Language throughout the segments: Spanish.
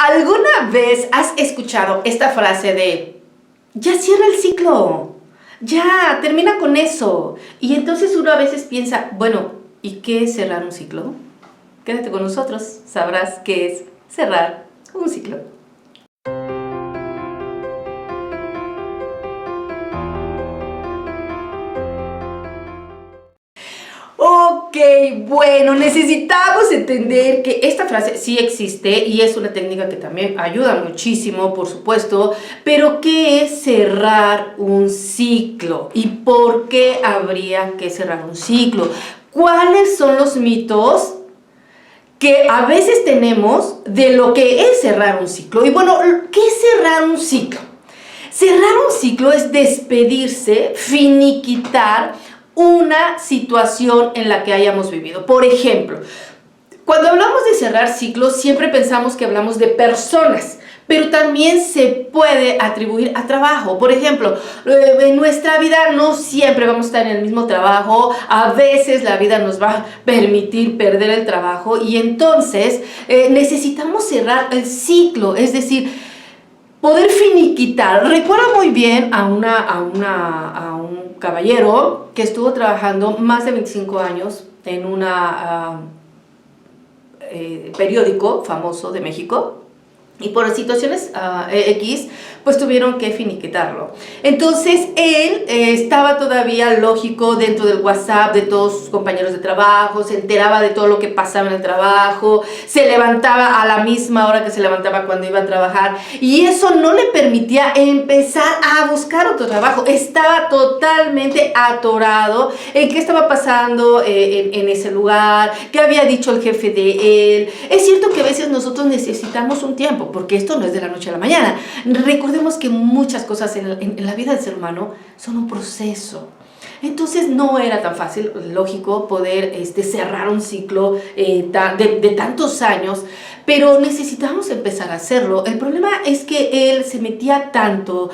¿Alguna vez has escuchado esta frase de ya cierra el ciclo, ya termina con eso? Y entonces uno a veces piensa, bueno, ¿y qué es cerrar un ciclo? Quédate con nosotros, sabrás qué es cerrar un ciclo. Ok, bueno, necesitamos entender que esta frase sí existe y es una técnica que también ayuda muchísimo, por supuesto, pero ¿qué es cerrar un ciclo? ¿Y por qué habría que cerrar un ciclo? ¿Cuáles son los mitos que a veces tenemos de lo que es cerrar un ciclo? Y bueno, ¿qué es cerrar un ciclo? Cerrar un ciclo es despedirse, finiquitar una situación en la que hayamos vivido. Por ejemplo, cuando hablamos de cerrar ciclos, siempre pensamos que hablamos de personas, pero también se puede atribuir a trabajo. Por ejemplo, en nuestra vida no siempre vamos a estar en el mismo trabajo, a veces la vida nos va a permitir perder el trabajo y entonces necesitamos cerrar el ciclo, es decir, poder finiquitar. Recuerdo muy bien a un caballero que estuvo trabajando más de 25 años en un periódico famoso de México. Y por situaciones X, pues tuvieron que finiquitarlo. Entonces él estaba todavía, lógico, dentro del WhatsApp de todos sus compañeros de trabajo, se enteraba de todo lo que pasaba en el trabajo, se levantaba a la misma hora que se levantaba cuando iba a trabajar, y eso no le permitía empezar a buscar otro trabajo. Estaba totalmente atorado en qué estaba pasando en ese lugar, qué había dicho el jefe de él. Es cierto que a veces nosotros necesitamos un tiempo, porque esto no es de la noche a la mañana. Recordemos que muchas cosas en la vida del ser humano son un proceso. Entonces no era tan fácil, lógico, poder cerrar un ciclo de tantos años, pero necesitábamos empezar a hacerlo. El problema es que él se metía tanto,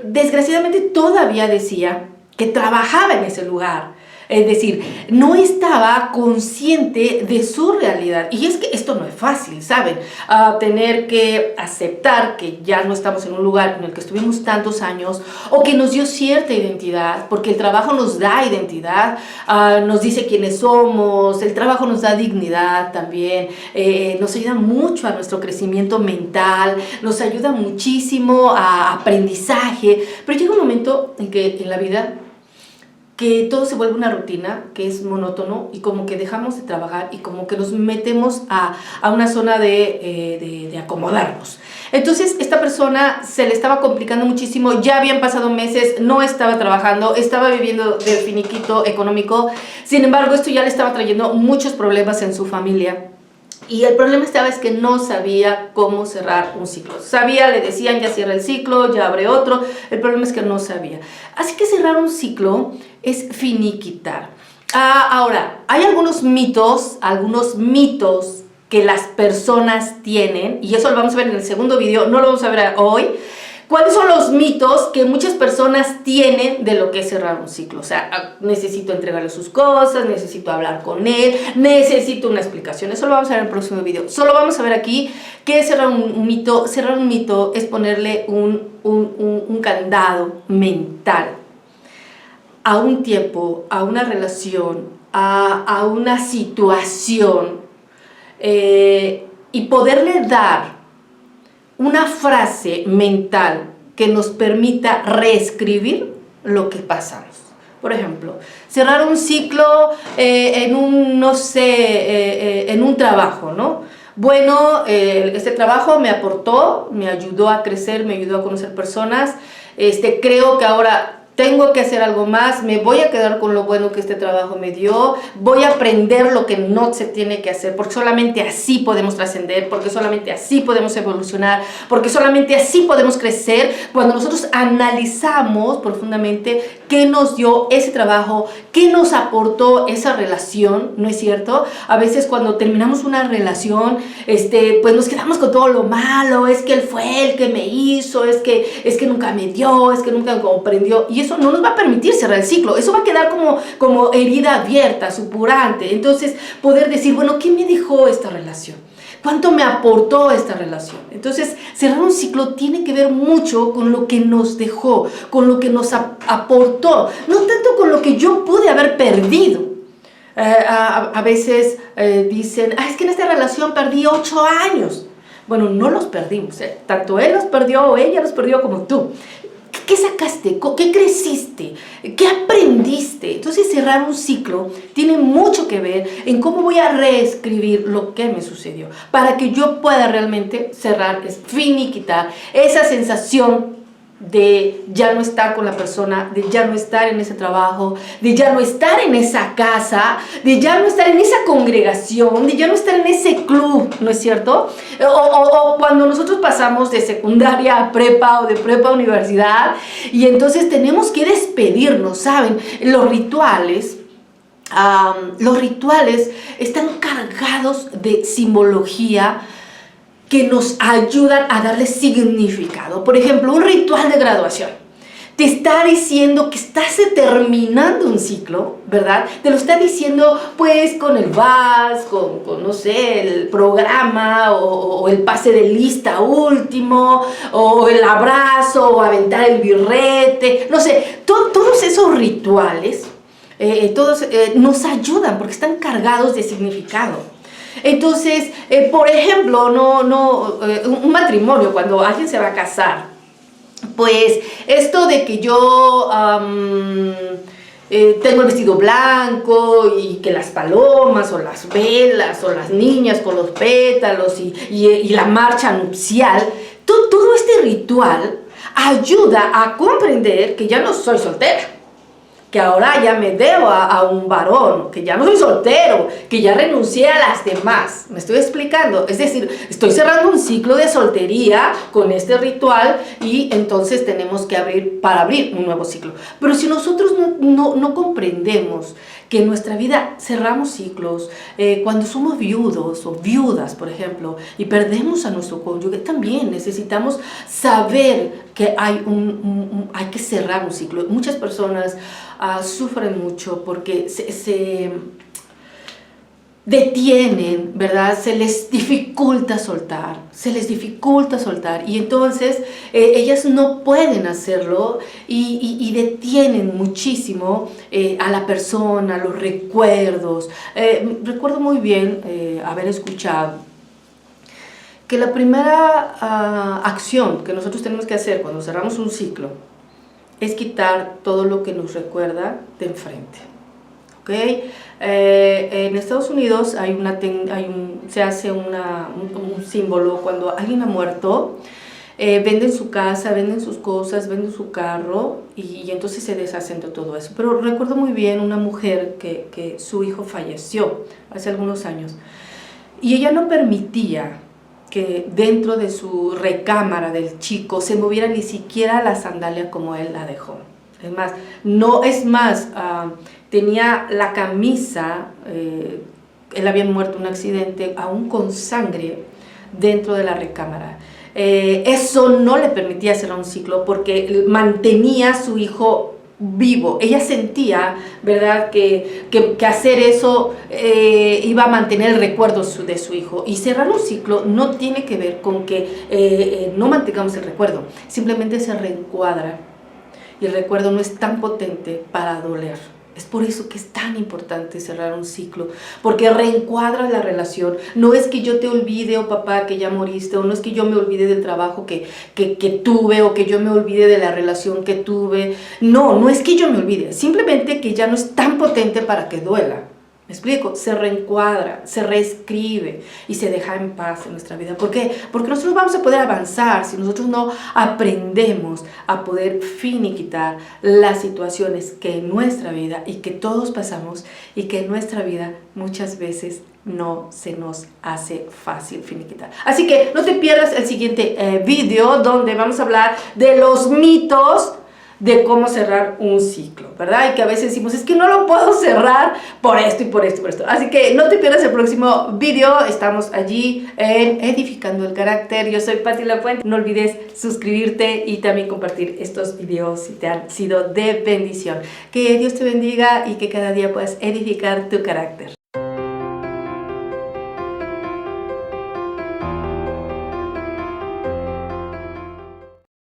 desgraciadamente todavía decía que trabajaba en ese lugar. Es decir, no estaba consciente de su realidad. Y es que esto no es fácil, ¿saben? Tener que aceptar que ya no estamos en un lugar en el que estuvimos tantos años o que nos dio cierta identidad, porque el trabajo nos da identidad, nos dice quiénes somos, el trabajo nos da dignidad también, nos ayuda mucho a nuestro crecimiento mental, nos ayuda muchísimo a aprendizaje, pero llega un momento en que en la vida que todo se vuelve una rutina, que es monótono y como que dejamos de trabajar y como que nos metemos a una zona de acomodarnos. Entonces esta persona se le estaba complicando muchísimo, ya habían pasado meses, no estaba trabajando, estaba viviendo del finiquito económico. Sin embargo, esto ya le estaba trayendo muchos problemas en su familia. Y el problema es que no sabía cómo cerrar un ciclo. Sabía, le decían ya cierra el ciclo, ya abre otro. El problema es que no sabía. Así que cerrar un ciclo es finiquitar. Ahora, hay algunos mitos que las personas tienen, y eso lo vamos a ver en el segundo video, no lo vamos a ver hoy. ¿Cuáles son los mitos que muchas personas tienen de lo que es cerrar un ciclo? O sea, necesito entregarle sus cosas, necesito hablar con él, necesito una explicación. Eso lo vamos a ver en el próximo video. Solo vamos a ver aquí qué es cerrar un mito. Cerrar un mito es ponerle un candado mental a un tiempo, a una relación, a una situación, y poderle dar una frase mental que nos permita reescribir lo que pasamos. Por ejemplo, cerrar un ciclo en un trabajo, ¿no? Bueno, este trabajo me aportó, me ayudó a crecer, me ayudó a conocer personas. Creo que ahora tengo que hacer algo más, me voy a quedar con lo bueno que este trabajo me dio, voy a aprender lo que no se tiene que hacer, porque solamente así podemos trascender, porque solamente así podemos evolucionar, porque solamente así podemos crecer, cuando nosotros analizamos profundamente qué nos dio ese trabajo, qué nos aportó esa relación, ¿no es cierto? A veces cuando terminamos una relación, pues nos quedamos con todo lo malo, es que él fue el que me hizo, es que nunca me dio, es que nunca me comprendió, y eso no nos va a permitir cerrar el ciclo. Eso va a quedar como herida abierta, supurante. Entonces, poder decir, bueno, ¿qué me dejó esta relación? ¿Cuánto me aportó esta relación? Entonces, cerrar un ciclo tiene que ver mucho con lo que nos dejó, con lo que nos aportó, no tanto con lo que yo pude haber perdido. A veces dicen, es que en esta relación perdí 8 años. Bueno, no los perdimos, tanto él los perdió o ella los perdió como tú. ¿Qué sacaste? ¿Qué creciste? ¿Qué aprendiste? Entonces, cerrar un ciclo tiene mucho que ver en cómo voy a reescribir lo que me sucedió, para que yo pueda realmente cerrar, finiquitar esa sensación de ya no estar con la persona, de ya no estar en ese trabajo, de ya no estar en esa casa, de ya no estar en esa congregación, de ya no estar en ese club, ¿no es cierto? O cuando nosotros pasamos de secundaria a prepa o de prepa a universidad y entonces tenemos que despedirnos, ¿saben? Los rituales están cargados de simbología que nos ayudan a darle significado. Por ejemplo, un ritual de graduación te está diciendo que estás terminando un ciclo, ¿verdad? Te lo está diciendo pues con el vals, con no sé, el programa o el pase de lista último, o el abrazo, o aventar el birrete, no sé, todos esos rituales, nos ayudan porque están cargados de significado. Entonces, por ejemplo, un matrimonio, cuando alguien se va a casar, pues esto de que yo tengo el vestido blanco y que las palomas o las velas o las niñas con los pétalos y la marcha nupcial, todo este ritual ayuda a comprender que ya no soy soltera, que ahora ya me debo a un varón, que ya no soy soltero, que ya renuncié a las demás. ¿Me estoy explicando? Es decir, estoy cerrando un ciclo de soltería con este ritual y entonces tenemos que abrir un nuevo ciclo. Pero si nosotros no comprendemos que en nuestra vida cerramos ciclos, cuando somos viudos o viudas, por ejemplo, y perdemos a nuestro cónyuge, también necesitamos saber que hay que cerrar un ciclo. Muchas personas sufren mucho porque se detienen, ¿verdad? Se les dificulta soltar, y entonces ellas no pueden hacerlo y detienen muchísimo a la persona, los recuerdos. Recuerdo muy bien haber escuchado que la primera acción que nosotros tenemos que hacer cuando cerramos un ciclo es quitar todo lo que nos recuerda de enfrente. ¿Okay? En Estados Unidos se hace un símbolo cuando alguien ha muerto. Venden su casa, venden sus cosas, venden su carro y entonces se deshacen de todo eso. Pero recuerdo muy bien una mujer que su hijo falleció hace algunos años y ella no permitía que dentro de su recámara del chico se moviera ni siquiera la sandalia como él la dejó. Es más, tenía la camisa, él había muerto en un accidente, aún con sangre dentro de la recámara. Eso no le permitía cerrar un ciclo porque mantenía a su hijo vivo. Ella sentía, ¿verdad?, que hacer eso iba a mantener el recuerdo de su hijo. Y cerrar un ciclo no tiene que ver con que no mantengamos el recuerdo, simplemente se reencuadra y el recuerdo no es tan potente para doler. Es por eso que es tan importante cerrar un ciclo, porque reencuadra la relación. No es que yo te olvide, oh papá, que ya moriste, o no es que yo me olvide del trabajo que tuve, o que yo me olvide de la relación que tuve. No es que yo me olvide, simplemente que ya no es tan potente para que duela. ¿Me explico? Se reencuadra, se reescribe y se deja en paz en nuestra vida. ¿Por qué? Porque nosotros vamos a poder avanzar si nosotros no aprendemos a poder finiquitar las situaciones que en nuestra vida y que todos pasamos y que en nuestra vida muchas veces no se nos hace fácil finiquitar. Así que no te pierdas el siguiente video donde vamos a hablar de los mitos de cómo cerrar un ciclo, ¿verdad? Y que a veces decimos, es que no lo puedo cerrar por esto y por esto y por esto. Así que no te pierdas el próximo video. Estamos allí en Edificando el Carácter. Yo soy Patti Lafuente. No olvides suscribirte y también compartir estos videos si te han sido de bendición. Que Dios te bendiga y que cada día puedas edificar tu carácter.